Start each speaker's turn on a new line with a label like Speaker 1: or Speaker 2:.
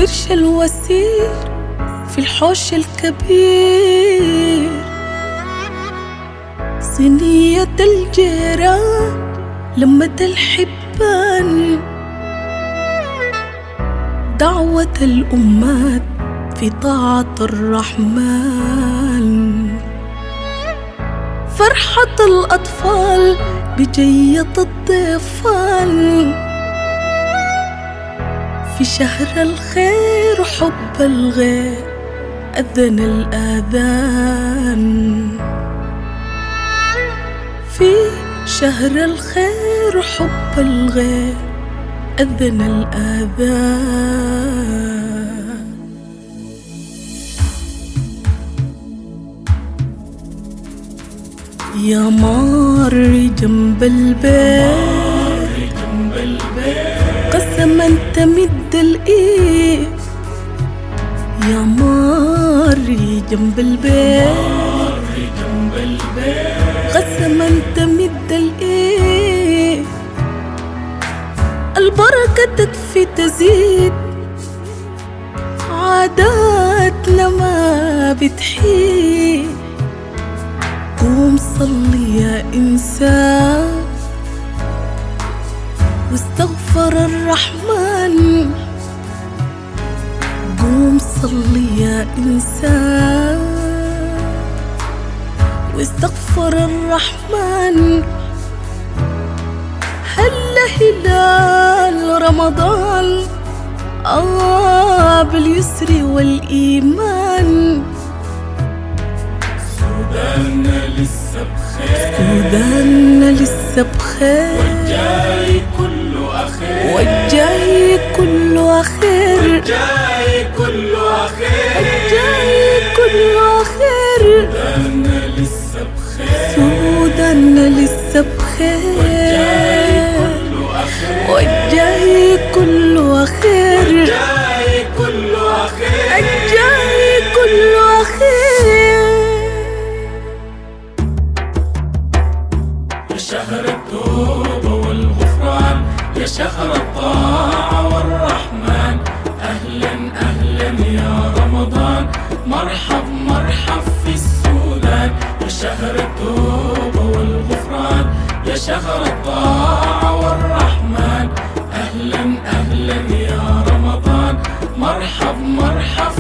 Speaker 1: برش الوسير في الحوش الكبير، صينية الجيران لمة الحبان، دعوة الأمات في طاعة الرحمن، فرحة الأطفال بجية الضيفان، في شهر الخير وحب الغير أذن الآذان، في شهر الخير وحب الغير أذن الآذان. يا مار جنب البيت قسما تمد الإيد، يا ماري جنب البيت قسما تمد الإيد، البركة تكفي تزيد، عاداتنا ما بتحيد، قوم صلي يا إنسان واستغفر الرحمن، قوم صلي يا إنسان واستغفر الرحمن، هل هلال رمضان باليسر والإيمان،
Speaker 2: سوداننا لسه بخير،
Speaker 1: سوداننا لسه بخير،
Speaker 2: والجاي كله أخير،
Speaker 1: والجاي كله أخير،
Speaker 2: والجاي كله أخير،
Speaker 1: الجاي كله أخير،
Speaker 2: سوداننا لسه بخير،
Speaker 1: سوداننا لسه بخير، والجاي كله أخير،
Speaker 2: والجاي كله أخير،
Speaker 1: الجاي كله أخير.
Speaker 2: يا شهر التوبة والغفران، يا شهر الطاعة والرحمن، أهلا أهلا يا رمضان، مرحب مرحب في السودان، يا شهر التوبة والغفران، يا شهر الطاعة والرحمن، أهلا أهلا يا رمضان، مرحب مرحب